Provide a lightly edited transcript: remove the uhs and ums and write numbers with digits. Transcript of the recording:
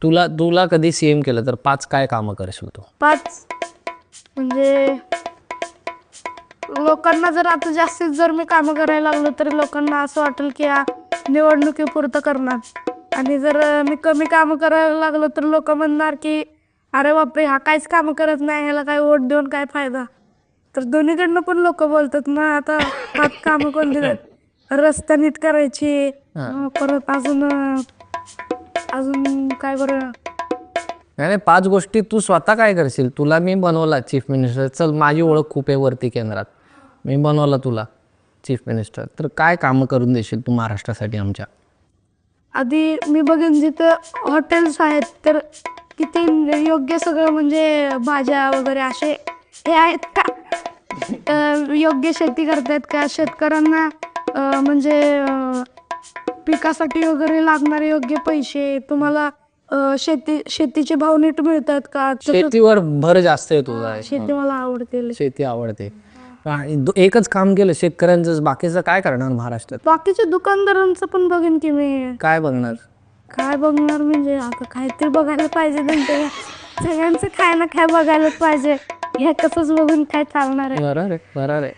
तुला तुला कधी सीएम केलं तर 5 काय कामं करशील तू? 5 म्हणजे लोकांना जर आता जास्तीत जर मी कामं करायला लागलो तरी लोकांना असं वाटेल की हा निवडणुकीपुरतं करणार, आणि जर मी कमी कामं करायला लागलो तर लोक म्हणणार की अरे बापरे हा काहीच कामं करत नाही, ह्याला काय वोट देऊन काय फायदा. तर दोन्हीकडनं पण लोक बोलतात ना. आता 5 कामं कोणती आहेत? रस्ता नीट करायची, परत अजून अजून काय बरं, नाही 5 गोष्टी तू स्वतः काय करशील? तुला मी बनवला चीफ मिनिस्टर, चल माझी ओळख खूप आहे वरती केंद्रात, मी बनवला तुला चीफ मिनिस्टर, तर काय कामं करून देशील तू महाराष्ट्रासाठी आमच्या? आधी मी बघेन जिथं हॉटेल्स आहेत तर किती योग्य सगळं म्हणजे भाज्या वगैरे असे हे आहेत का, योग्य शेती करतायत का, शेतकऱ्यांना म्हणजे पिकासाठी वगैरे लागणारे योग्य पैसे तुम्हाला, शेतीचे भाव नीट मिळतात का. शेतीवर भर जास्त आहे तुझा. शेती मला आवडते. शेती आवडते. एकच काम केलं शेतकऱ्यांचं, बाकीचं काय करणार महाराष्ट्रात? बाकीच्या दुकानदारांचं पण बघेन की मी. काय बघणार? काय बघणार म्हणजे आता काहीतरी बघायला पाहिजे त्यांच्या, सगळ्यांचं काय ना काय बघायलाच पाहिजे. हे कसंच बघून काय चालणार आहे. बरोबर आहे.